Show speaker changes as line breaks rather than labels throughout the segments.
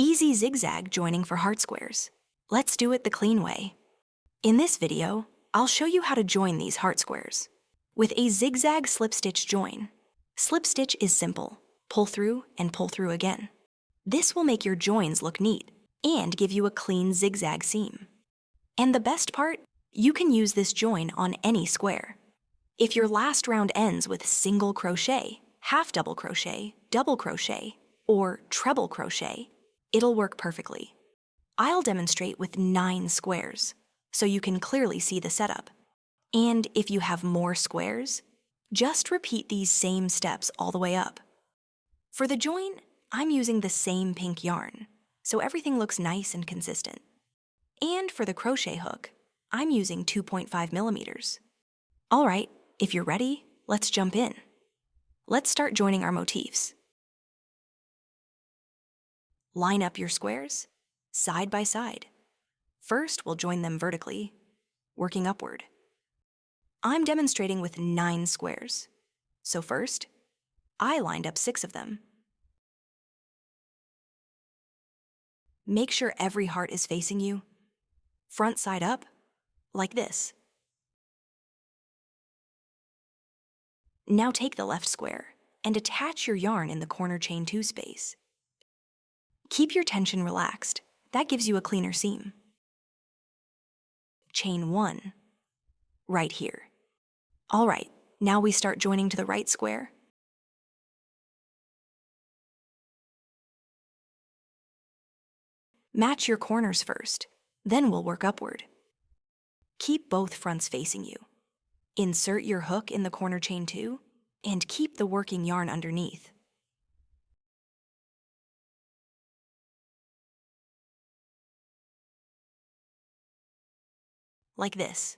Easy zigzag joining for heart squares. Let's do it the clean way. In this video, I'll show you how to join these heart squares. With a zigzag slip stitch join. Slip stitch is simple. Pull through and pull through again. This will make your joins look neat and give you a clean zigzag seam. And the best part, you can use this join on any square. If your last round ends with single crochet, half double crochet, double crochet, or treble crochet, it'll work perfectly. I'll demonstrate with 9 squares, so you can clearly see the setup. And if you have more squares, just repeat these same steps all the way up. For the join, I'm using the same pink yarn, so everything looks nice and consistent. And for the crochet hook, I'm using 2.5 millimeters. All right, if you're ready, let's jump in. Let's start joining our motifs. Line up your squares, side by side. First, we'll join them vertically, working upward. I'm demonstrating with 9 squares. So first, I lined up 6 of them. Make sure every heart is facing you, front side up, like this. Now take the left square and attach your yarn in the corner chain 2 space. Keep your tension relaxed. That gives you a cleaner seam. Chain 1, right here. All right, now we start joining to the right square. Match your corners first, then we'll work upward. Keep both fronts facing you. Insert your hook in the corner chain 2 and keep the working yarn underneath. Like this.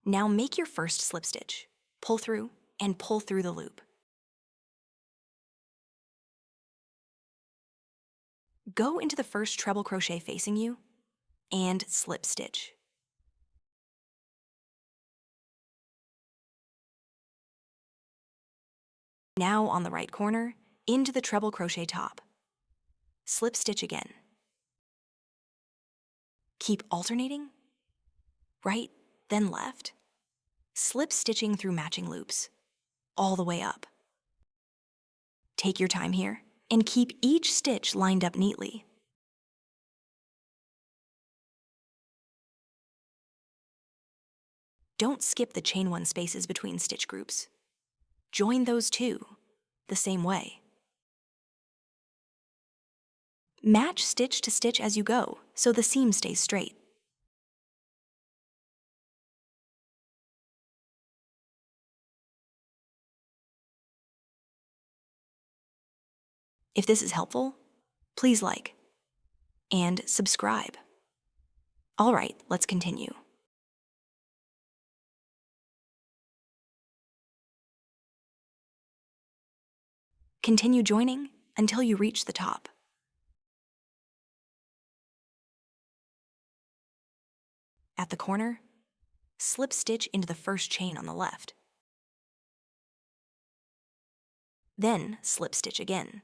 Now make your first slip stitch. Pull through and pull through the loop. Go into the first treble crochet facing you and slip stitch. Now on the right corner, into the treble crochet top. Slip stitch again. Keep alternating. Right, then left. Slip stitching through matching loops, all the way up. Take your time here and keep each stitch lined up neatly. Don't skip the chain 1 spaces between stitch groups. Join those too, the same way. Match stitch to stitch as you go, so the seam stays straight. If this is helpful, please like and subscribe. All right, let's continue. Continue joining until you reach the top. At the corner, slip stitch into the first chain on the left. Then slip stitch again,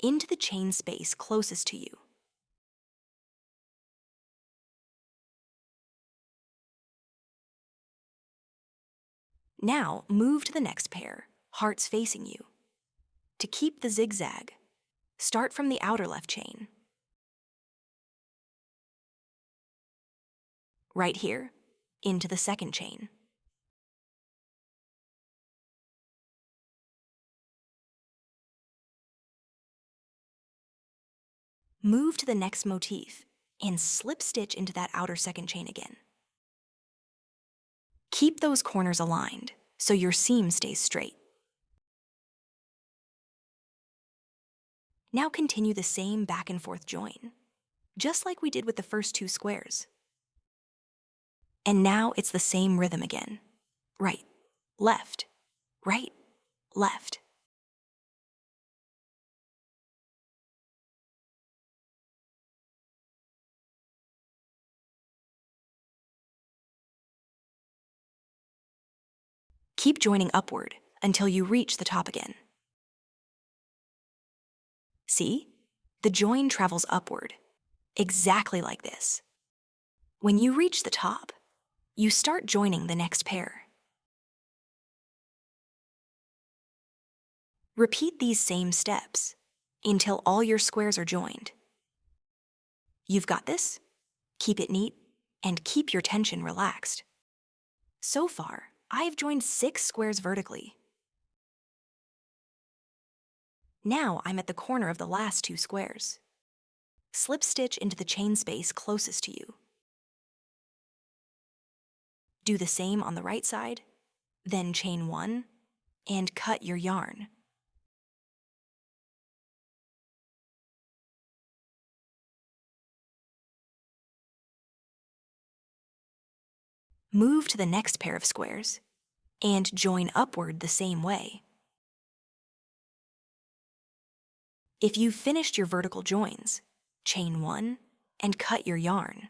into the chain space closest to you. Now move to the next pair, hearts facing you. To keep the zigzag, start from the outer left chain. Right here, into the second chain. Move to the next motif and slip stitch into that outer second chain again. Keep those corners aligned so your seam stays straight. Now continue the same back and forth join, just like we did with the first 2 squares. And now it's the same rhythm again. Right, left, right, left. Keep joining upward until you reach the top again. See? the join travels upward, exactly like this. When you reach the top, you start joining the next pair. Repeat these same steps until all your squares are joined. You've got this. Keep it neat and keep your tension relaxed. So far, I've joined 6 squares vertically. Now I'm at the corner of the last 2 squares. Slip stitch into the chain space closest to you. Do the same on the right side, then chain 1, and cut your yarn. Move to the next pair of squares, and join upward the same way. If you've finished your vertical joins, chain 1 and cut your yarn.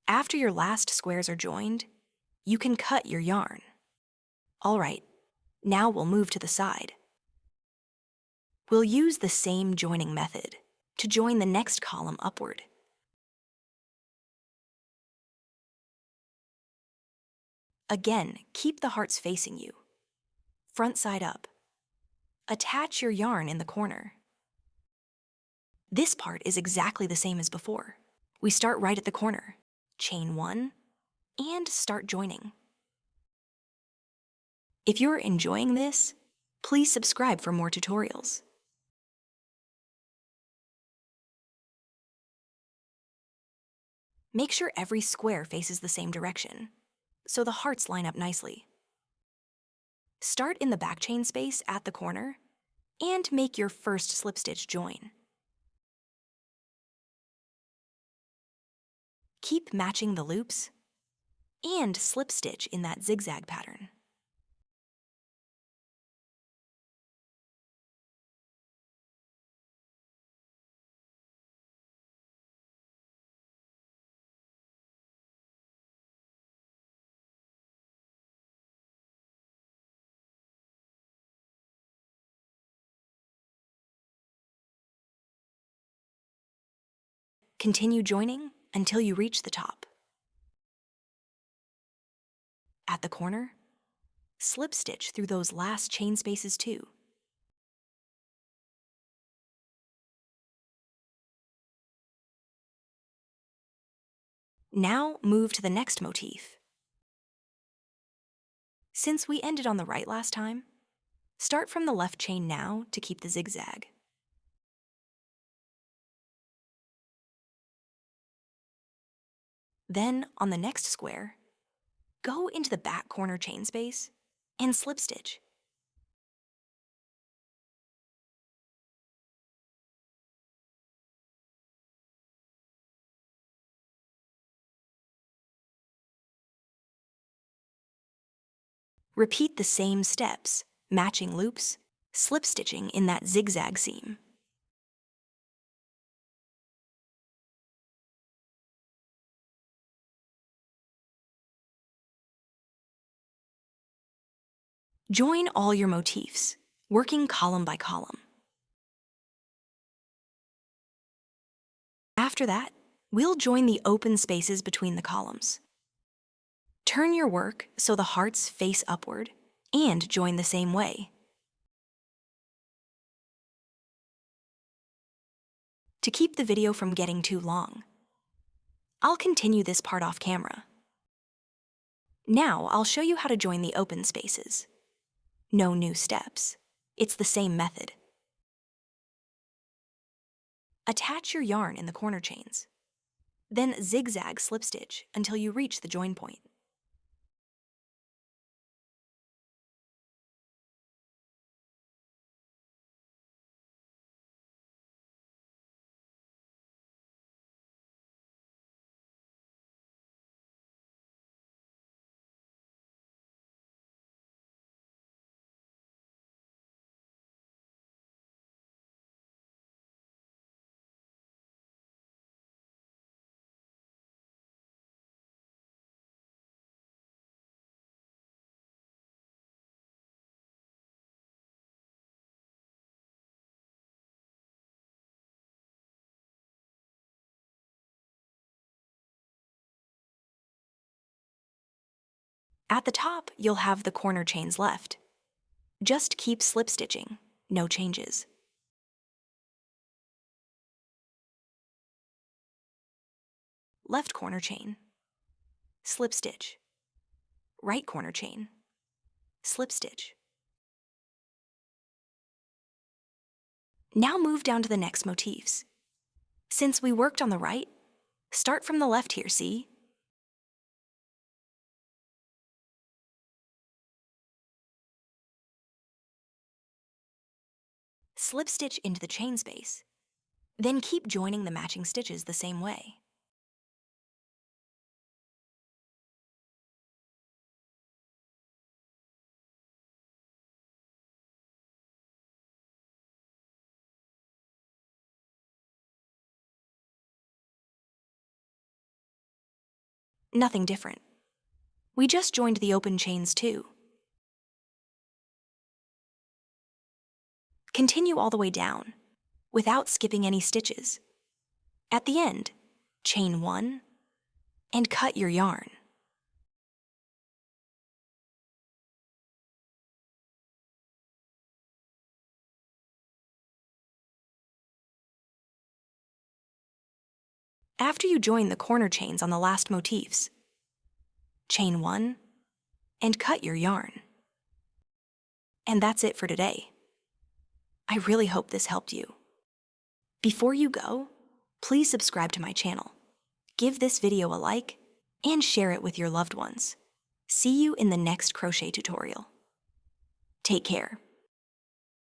After your last squares are joined, you can cut your yarn. All right, now we'll move to the side. We'll use the same joining method to join the next column upward. Again, keep the hearts facing you, front side up. Attach your yarn in the corner. This part is exactly the same as before. We start right at the corner, chain 1, and start joining. If you're enjoying this, please subscribe for more tutorials. Make sure every square faces the same direction, so the hearts line up nicely. Start in the back chain space at the corner and make your first slip stitch join. Keep matching the loops and slip stitch in that zigzag pattern. Continue joining until you reach the top. At the corner, slip stitch through those last chain spaces too. Now move to the next motif. Since we ended on the right last time, start from the left chain now to keep the zigzag. Then, on the next square, go into the back corner chain space and slip stitch. Repeat the same steps, matching loops, slip stitching in that zigzag seam. Join all your motifs, working column by column. After that, we'll join the open spaces between the columns. Turn your work so the hearts face upward and join the same way. To keep the video from getting too long, I'll continue this part off camera. Now I'll show you how to join the open spaces. No new steps. It's the same method. Attach your yarn in the corner chains. Then zigzag slip stitch until you reach the join point. At the top, you'll have the corner chains left. Just keep slip stitching, no changes. Left corner chain, slip stitch. Right corner chain, slip stitch. Now move down to the next motifs. Since we worked on the right, start from the left here, see? Slip stitch into the chain space. Then keep joining the matching stitches the same way. Nothing different. We just joined the open chains too. Continue all the way down, without skipping any stitches. At the end, chain 1 and cut your yarn. After you join the corner chains on the last motifs, chain 1 and cut your yarn. And that's it for today. I really hope this helped you. Before you go, please subscribe to my channel, give this video a like, and share it with your loved ones. See you in the next crochet tutorial. Take care.